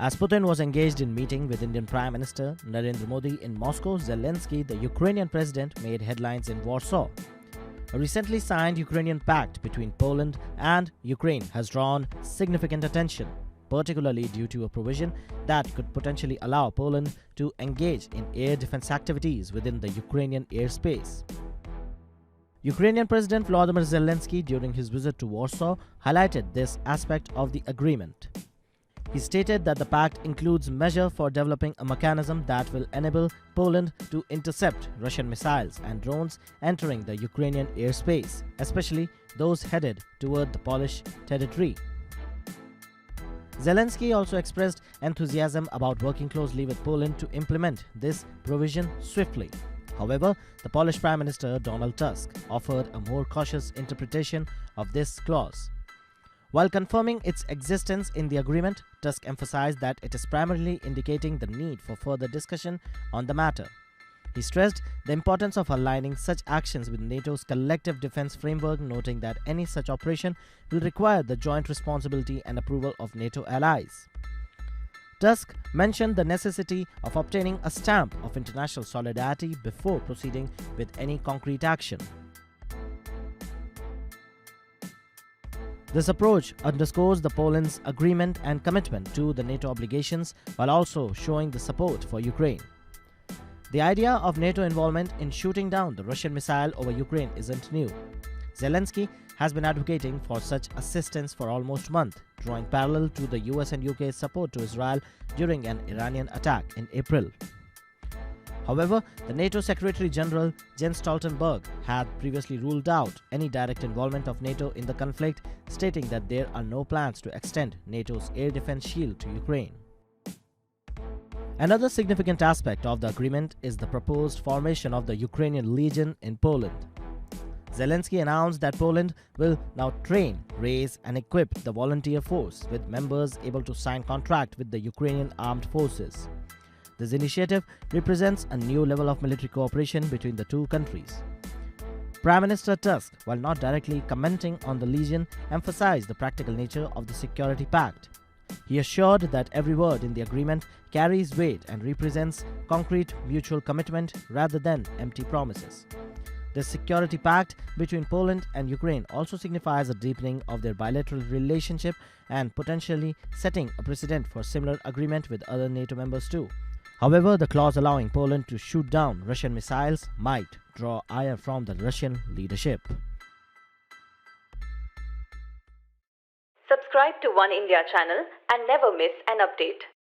As Putin was engaged in meeting with Indian Prime Minister Narendra Modi in Moscow, Zelensky, the Ukrainian president, made headlines in Warsaw. A recently signed Ukrainian pact between Poland and Ukraine has drawn significant attention, particularly due to a provision that could potentially allow Poland to engage in air defense activities within the Ukrainian airspace. Ukrainian President Volodymyr Zelensky, during his visit to Warsaw, highlighted this aspect of the agreement. He stated that the pact includes measures for developing a mechanism that will enable Poland to intercept Russian missiles and drones entering the Ukrainian airspace, especially those headed toward the Polish territory. Zelensky also expressed enthusiasm about working closely with Poland to implement this provision swiftly. However, the Polish Prime Minister Donald Tusk offered a more cautious interpretation of this clause. While confirming its existence in the agreement, Tusk emphasized that it is primarily indicating the need for further discussion on the matter. He stressed the importance of aligning such actions with NATO's collective defense framework, noting that any such operation will require the joint responsibility and approval of NATO allies. Tusk mentioned the necessity of obtaining a stamp of international solidarity before proceeding with any concrete action. This approach underscores Poland's agreement and commitment to the NATO obligations while also showing the support for Ukraine. The idea of NATO involvement in shooting down the Russian missile over Ukraine isn't new. Zelensky has been advocating for such assistance for almost a month, drawing parallel to the US and UK's support to Israel during an Iranian attack in April. However, the NATO Secretary General Jens Stoltenberg had previously ruled out any direct involvement of NATO in the conflict, stating that there are no plans to extend NATO's air defense shield to Ukraine. Another significant aspect of the agreement is the proposed formation of the Ukrainian Legion in Poland. Zelensky announced that Poland will now train, raise and equip the volunteer force, with members able to sign contract with the Ukrainian armed forces. This initiative represents a new level of military cooperation between the two countries. Prime Minister Tusk, while not directly commenting on the Legion, emphasized the practical nature of the security pact. He assured that every word in the agreement carries weight and represents concrete mutual commitment rather than empty promises. The security pact between Poland and Ukraine also signifies a deepening of their bilateral relationship and potentially setting a precedent for similar agreement with other NATO members too. However, the clause allowing Poland to shoot down Russian missiles might draw ire from the Russian leadership. Subscribe to Oneindia channel and never miss an update.